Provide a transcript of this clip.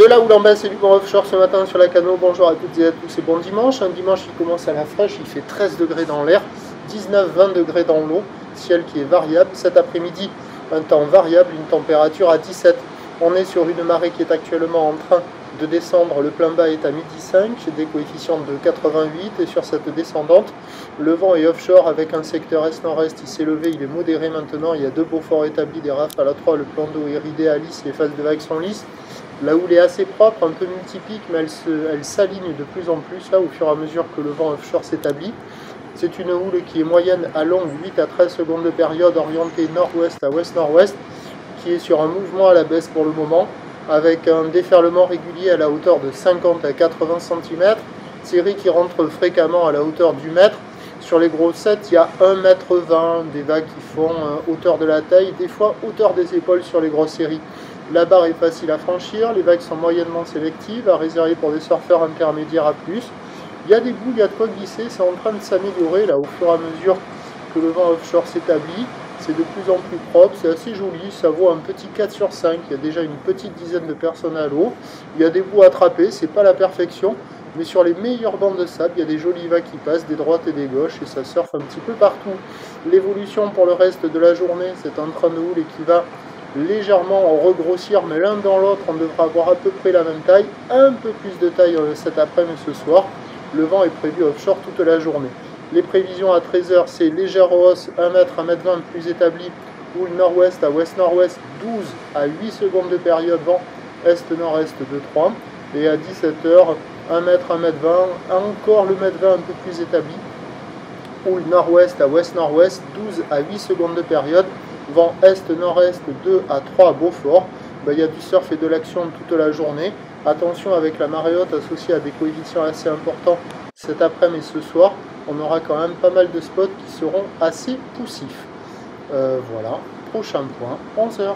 De là où l'en bas, c'est du vent offshore ce matin sur la Cano. Bonjour à toutes et à tous et bon dimanche. Un dimanche qui commence à la fraîche, il fait 13 degrés dans l'air, 19-20 degrés dans l'eau, ciel qui est variable. Cet après-midi, un temps variable, une température à 17. On est sur une marée qui est actuellement en train de descendre. Le plein bas est à midi 5, des coefficients de 88. Et sur cette descendante, le vent est offshore avec un secteur est-nord-est. Il s'est levé, il est modéré maintenant. Il y a deux beaux forts établis, des rafales à 3. Le plan d'eau est ridé à lisse, les phases de vagues sont lisses. La houle est assez propre, un peu multipique, mais elle s'aligne de plus en plus là au fur et à mesure que le vent offshore s'établit. C'est une houle qui est moyenne à longue, 8 à 13 secondes de période, orientée nord-ouest à ouest-nord-ouest, qui est sur un mouvement à la baisse pour le moment, avec un déferlement régulier à la hauteur de 50 à 80 cm, série qui rentre fréquemment à la hauteur du mètre. Sur les gros sets, il y a 1,20 m, des vagues qui font hauteur de la taille, des fois hauteur des épaules sur les grosses séries. La barre est facile à franchir, les vagues sont moyennement sélectives, à réserver pour des surfeurs intermédiaires à plus. Il y a des bouts, il y a de quoi glisser, c'est en train de s'améliorer là au fur et à mesure que le vent offshore s'établit. C'est de plus en plus propre, c'est assez joli, ça vaut un petit 4 sur 5, il y a déjà une petite dizaine de personnes à l'eau. Il y a des bouts attrapés, c'est pas la perfection, mais sur les meilleures bandes de sable, il y a des jolies vagues qui passent, des droites et des gauches, et ça surfe un petit peu partout. L'évolution pour le reste de la journée, c'est un train de houle qui va légèrement regrossir, mais l'un dans l'autre, on devra avoir à peu près la même taille, un peu plus de taille cet après-midi ce soir. Le vent est prévu offshore toute la journée. Les prévisions à 13 h, c'est légère hausse, 1 m, 1 m 20 plus établi, houle nord-ouest à ouest-nord-ouest, 12 à 8 secondes de période, vent est-nord-est de 3. Et à 17 h, 1 m, 1 m 20, encore le mètre 20 un peu plus établi, houle nord-ouest à ouest-nord-ouest, 12 à 8 secondes de période, vent est-nord-est 2 à 3 à Beaufort. Il y a du surf et de l'action toute la journée. Attention avec la marée haute associée à des coefficients assez importants cet après-midi et ce soir. On aura quand même pas mal de spots qui seront assez poussifs. Voilà, prochain point, 11 h.